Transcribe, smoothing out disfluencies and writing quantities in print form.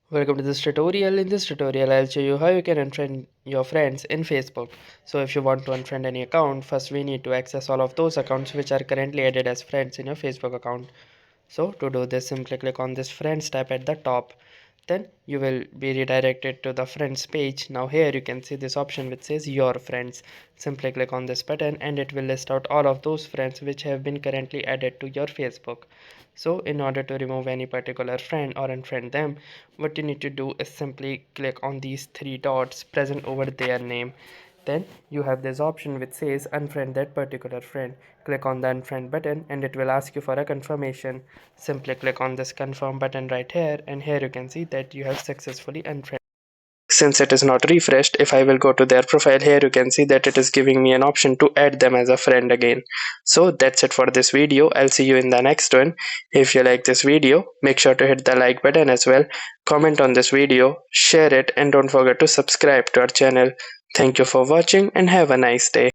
Welcome to this tutorial. In this tutorial, I'll show you how you can unfriend your friends in Facebook. So if you want to unfriend any account, first we need to access all of those accounts which are currently added as friends in your Facebook account. So to do this, simply click on this friends tab at the top. Then you will be redirected to the friends page. Now here you can see this option which says your friends. Simply click on this button and it will list out all of those friends which have been currently added to your Facebook. So in order to remove any particular friend or unfriend them, what you need to do is simply click on these three dots present over their name. Then you have this option which says unfriend that particular friend. Click on the unfriend button and it will ask you for a confirmation. Simply click on this confirm button right here, and here you can see that you have successfully unfriended. Since it is not refreshed, if I will go to their profile, here you can see that it is giving me an option to add them as a friend again. So that's it for this video. I'll see you in the next one. If you like this video, make sure to hit the like button as well, comment on this video, share it, and don't forget to subscribe to our channel. Thank you for watching and have a nice day.